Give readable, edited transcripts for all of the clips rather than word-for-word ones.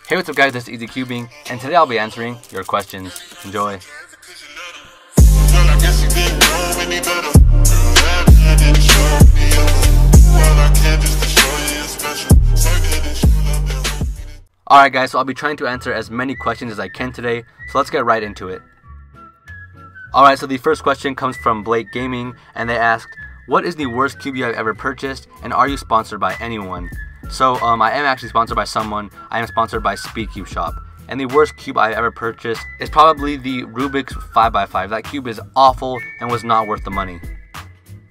Hey, what's up guys, this is EZCubing, and today I'll be answering your questions. Enjoy. Alright guys, so I'll be trying to answer as many questions as I can today, so let's get right into it. Alright, so the first question comes from Blake Gaming, and they asked, what is the worst cube you have ever purchased, and are you sponsored by anyone? So, I am actually sponsored by someone. I am sponsored by SpeedCube Shop. And the worst cube I've ever purchased is probably the Rubik's 5x5. That cube is awful and was not worth the money.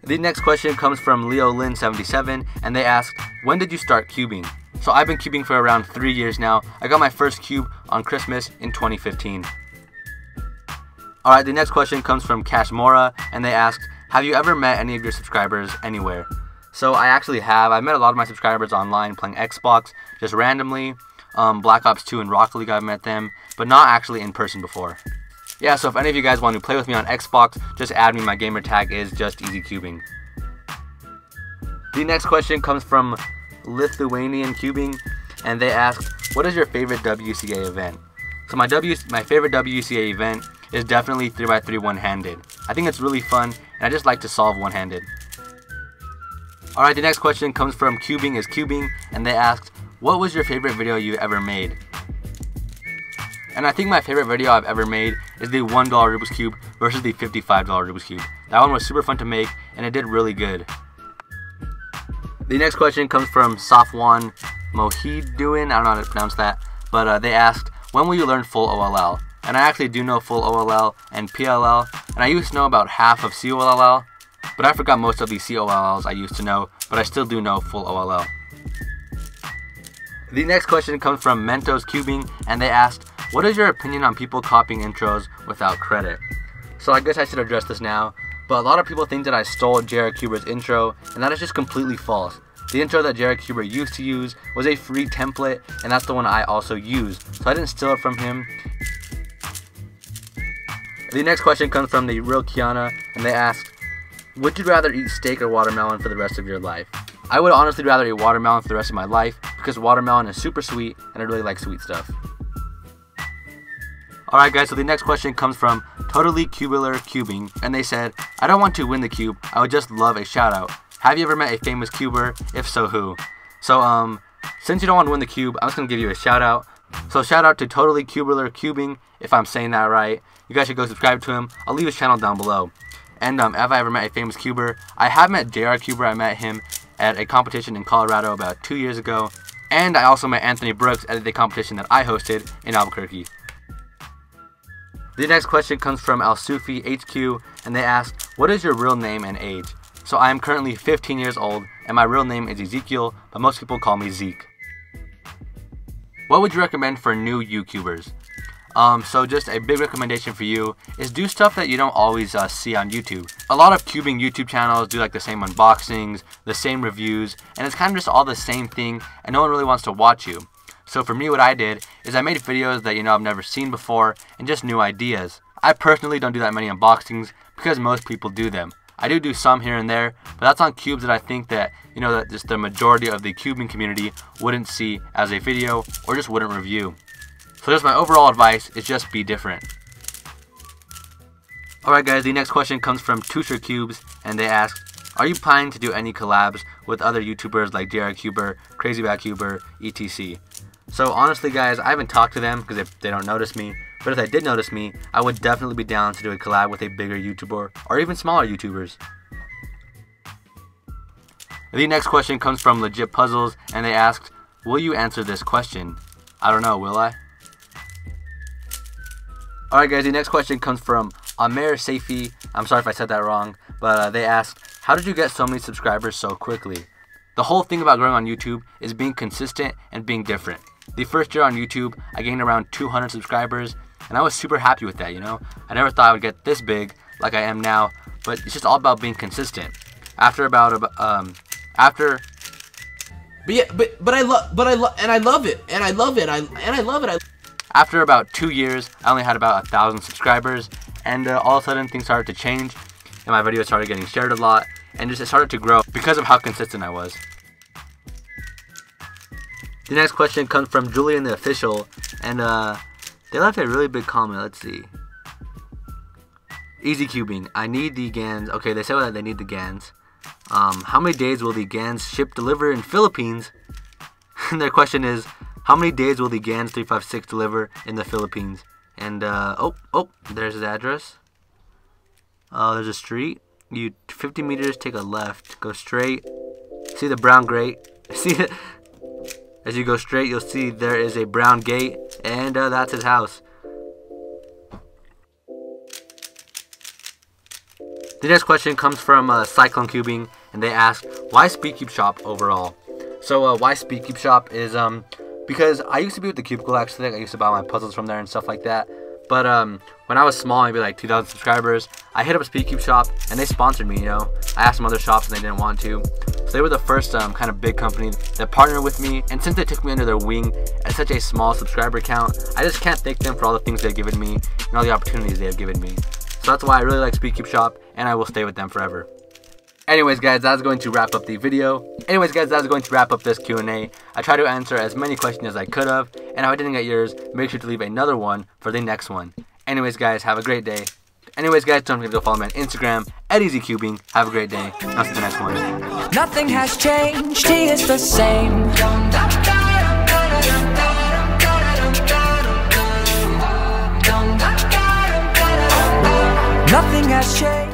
The next question comes from LeoLin77, and they asked, when did you start cubing? So I've been cubing for around 3 years now. I got my first cube on Christmas in 2015. Alright, the next question comes from Cashmora, and they asked, have you ever met any of your subscribers anywhere? So I actually have. I met a lot of my subscribers online playing Xbox, just randomly. Black Ops 2 and Rocket League, I've met them, but not actually in person before. Yeah, so if any of you guys want to play with me on Xbox, just add me. My gamer tag is just EZCubing. The next question comes from Lithuanian Cubing, and they asked, what is your favorite WCA event? So my favorite WCA event is definitely 3x3 one-handed. I think it's really fun, and I just like to solve one-handed. Alright, the next question comes from Cubing is Cubing, and they asked, what was your favorite video you ever made? And I think my favorite video I've ever made is the $1 Rubik's Cube versus the $55 Rubik's Cube. That one was super fun to make, and it did really good. The next question comes from Safwan Mohiduin, I don't know how to pronounce that, but they asked, when will you learn full OLL? And I actually do know full OLL and PLL, and I used to know about half of COLL, but I forgot most of the COLLs I used to know, but I still do know full OLL. The next question comes from Mentos Cubing, and they asked, what is your opinion on people copying intros without credit? So I guess I should address this now, but a lot of people think that I stole Jared Kuber's intro, and that is just completely false. The intro that Jared Kuber used to use was a free template, and that's the one I also used, so I didn't steal it from him. The next question comes from the real Kiana, and they asked, would you rather eat steak or watermelon for the rest of your life? I would honestly rather eat watermelon for the rest of my life because watermelon is super sweet and I really like sweet stuff. Alright guys, so the next question comes from Totally Cubular Cubing, and they said, I don't want to win the cube, I would just love a shout out. Have you ever met a famous cuber? If so, who? So since you don't want to win the cube, I'm just going to give you a shout out. So shout out to Totally Cubular Cubing, if I'm saying that right. You guys should go subscribe to him. I'll leave his channel down below. And have I ever met a famous cuber? I have met JR Cuber. I met him at a competition in Colorado about 2 years ago. And I also met Anthony Brooks at the competition that I hosted in Albuquerque. The next question comes from Alsufi HQ, and they asked, what is your real name and age? So I am currently 15 years old, and my real name is Ezekiel, but most people call me Zeke. What would you recommend for new YouTubers? So just a big recommendation for you is do stuff that you don't always see on YouTube. A lot of cubing YouTube channels do like the same unboxings, the same reviews, and it's kind of just all the same thing, and no one really wants to watch you. So for me, what I did is I made videos that I've never seen before and just new ideas. I personally don't do that many unboxings because most people do them. I do some here and there, but that's on cubes that I think that that just the majority of the cubing community wouldn't see as a video or just wouldn't review. So just my overall advice is just be different. Alright guys, the next question comes from Tusher Cubes, and they asked, are you planning to do any collabs with other YouTubers like JR Cuber, Crazy Bad Cuber, etc? So honestly guys, I haven't talked to them because they don't notice me, but if they did notice me, I would definitely be down to do a collab with a bigger YouTuber or even smaller YouTubers. The next question comes from Legit Puzzles, and they asked, will you answer this question? I don't know, will I? Alright guys, the next question comes from Amer Safi. I'm sorry if I said that wrong, but they asked, how did you get so many subscribers so quickly? The whole thing about growing on YouTube is being consistent and being different. The first year on YouTube, I gained around 200 subscribers, and I was super happy with that, I never thought I would get this big like I am now, but it's just all about being consistent. After I love it. After about 2 years, I only had about 1,000 subscribers, and all of a sudden things started to change, and my videos started getting shared a lot, and just it started to grow because of how consistent I was. The next question comes from Julian the Official, and they left a really big comment. Let's see. EZCubing. I need the GANs. Okay, they said that they need the GANs. How many days will the GANs ship deliver in Philippines? And their question is, how many days will the GANs 356 deliver in the Philippines? And oh, there's his address. There's a street. You 50 meters, take a left, go straight. See the brown gate? See it? As you go straight, you'll see there is a brown gate, and that's his house. The next question comes from EZCubing, and they ask, why SpeedCube Shop overall? So why SpeedCube Shop is because I used to be with the Cubicle, actually. I used to buy my puzzles from there and stuff like that. But when I was small, maybe like 2,000 subscribers, I hit up a SpeedCube Shop, and they sponsored me, you know. I asked some other shops, and they didn't want to. So they were the first kind of big company that partnered with me, and since they took me under their wing at such a small subscriber count, I just can't thank them for all the things they've given me and all the opportunities they have given me. So that's why I really like SpeedCube Shop, and I will stay with them forever. Anyways guys, that's going to wrap up the video. Anyways guys, that's going to wrap up this Q&A. I tried to answer as many questions as I could have, and if I didn't get yours, make sure to leave another one for the next one. Anyways guys, have a great day. Anyways guys, don't forget to go follow me on Instagram at EZCubing. Have a great day. I'll see you in the next one. Nothing has changed, he is the same. Nothing has changed.